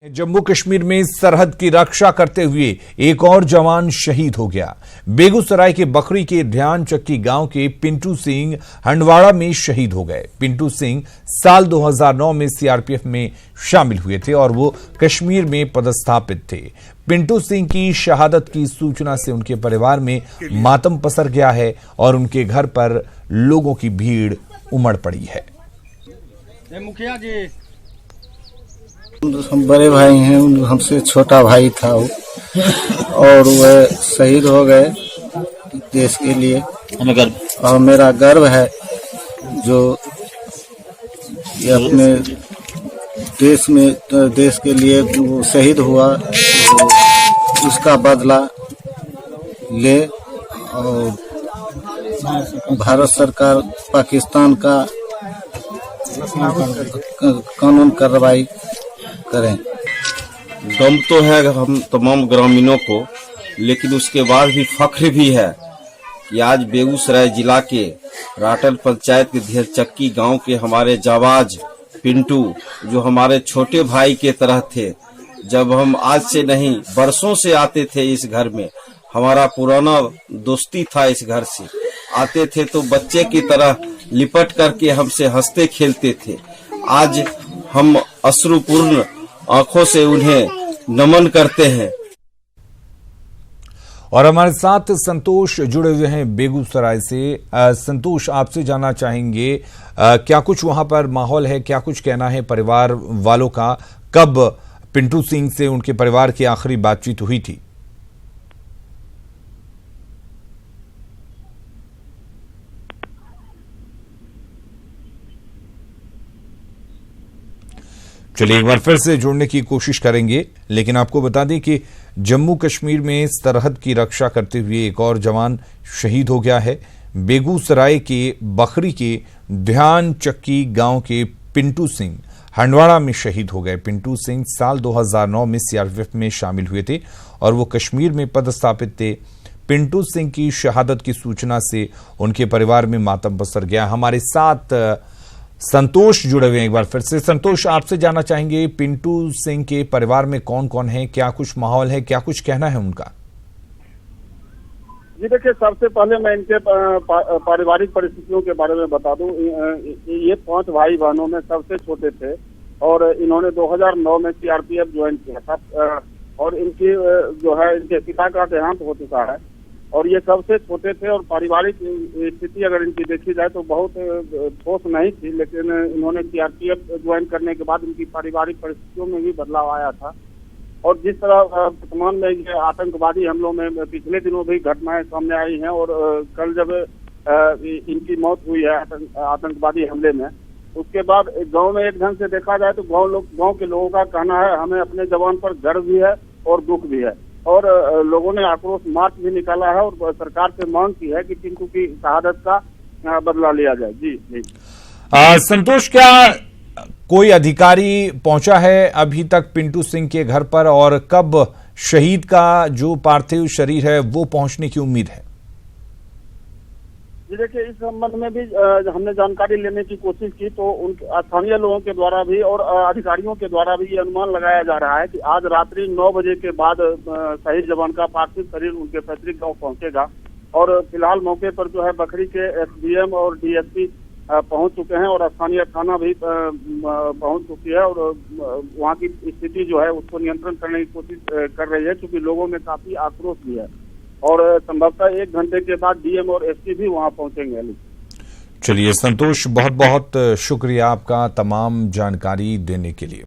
जम्मू कश्मीर में सरहद की रक्षा करते हुए एक और जवान शहीद हो गया। बेगूसराय के बखरी के ध्यान चक्की गांव के पिंटू सिंह हंडवाड़ा में शहीद हो गए। पिंटू सिंह साल 2009 में सीआरपीएफ में शामिल हुए थे और वो कश्मीर में पदस्थापित थे। पिंटू सिंह की शहादत की सूचना से उनके परिवार में मातम पसर गया है और उनके घर पर लोगों की भीड़ उमड़ पड़ी है। मुखिया जी, हम बड़े भाई हैं, हमसे छोटा भाई था वो, और वह शहीद हो गए देश के लिए। और मेरा गर्व है जो ये अपने देश के लिए वो शहीद हुआ, उसका बदला ले और भारत सरकार पाकिस्तान का कानून कार्रवाई करें। गम तो है हम तमाम ग्रामीणों को, लेकिन उसके बाद भी फख्र भी है कि आज बेगूसराय जिला के राटल पंचायत के धेरचक्की गांव के हमारे जाबाज पिंटू, जो हमारे छोटे भाई के तरह थे, जब हम आज से नहीं बरसों से आते थे इस घर में, हमारा पुराना दोस्ती था, इस घर से आते थे तो बच्चे की तरह लिपट करके हमसे हंसते खेलते थे। आज हम अश्रुपूर्ण आंखों से उन्हें नमन करते हैं। और हमारे साथ संतोष जुड़े हुए हैं बेगूसराय से। संतोष, आपसे जानना चाहेंगे क्या कुछ वहां पर माहौल है, क्या कुछ कहना है परिवार वालों का? कब पिंटू सिंह से उनके परिवार की आखिरी बातचीत हुई थी? चलिए एक बार फिर से जोड़ने की कोशिश करेंगे, लेकिन आपको बता दें कि जम्मू कश्मीर में सरहद की रक्षा करते हुए एक और जवान शहीद हो गया है। बेगूसराय के बखरी के ध्यान चक्की गांव के पिंटू सिंह हंडवाड़ा में शहीद हो गए। पिंटू सिंह साल 2009 में सीआरपीएफ में शामिल हुए थे और वो कश्मीर में पदस्थापित थे। पिंटू सिंह की शहादत की सूचना से उनके परिवार में मातम पसर गया। हमारे साथ संतोष जुड़े हुए हैं एक बार फिर से। संतोष, आपसे जानना चाहेंगे पिंटू सिंह के परिवार में कौन कौन है, क्या कुछ माहौल है, क्या कुछ कहना है उनका? जी देखिए, सबसे पहले मैं इनके पारिवारिक परिस्थितियों के बारे में बता दूं। ये 5 भाई बहनों में सबसे छोटे थे और इन्होंने 2009 में सीआरपीएफ ज्वाइन किया था और इनकी जो है इनके पिता का देहांत हो चुका है और ये सबसे छोटे थे। और पारिवारिक स्थिति अगर इनकी देखी जाए तो बहुत ठोस नहीं थी, लेकिन इन्होंने सीआरपीएफ ज्वाइन करने के बाद इनकी पारिवारिक परिस्थितियों में भी बदलाव आया था। और जिस तरह वर्तमान में ये आतंकवादी हमलों में पिछले दिनों भी घटनाएं सामने आई हैं और कल जब इनकी मौत हुई है आतंकवादी हमले में, उसके बाद गांव में एक ढंग से देखा जाए तो गांव के लोगों का कहना है हमें अपने जवान पर गर्व भी है और दुख भी है। और लोगों ने आक्रोश मार्च भी निकाला है और सरकार से मांग की है कि पिंटू की शहादत का बदला लिया जाए। जी संतोष, क्या कोई अधिकारी पहुंचा है अभी तक पिंटू सिंह के घर पर और कब शहीद का जो पार्थिव शरीर है वो पहुंचने की उम्मीद है? जी देखिए, इस संबंध में भी हमने जानकारी लेने की कोशिश की तो उन स्थानीय लोगों के द्वारा भी और अधिकारियों के द्वारा भी ये अनुमान लगाया जा रहा है कि आज रात्रि 9 बजे के बाद शहीद जवान का पार्थिव शरीर उनके पैतृक गांव पहुंचेगा। और फिलहाल मौके पर जो है बखरी के एसडीएम और डीएसपी पहुंच चुके हैं और स्थानीय थाना भी पहुंच चुकी है और वहाँ की स्थिति जो है उसको नियंत्रण करने की कोशिश कर रही है, क्योंकि लोगों में काफी आक्रोश भी है और संभवतः 1 घंटे के बाद डीएम और एसपी भी वहां पहुंचेंगे। चलिए संतोष, बहुत बहुत शुक्रिया आपका तमाम जानकारी देने के लिए।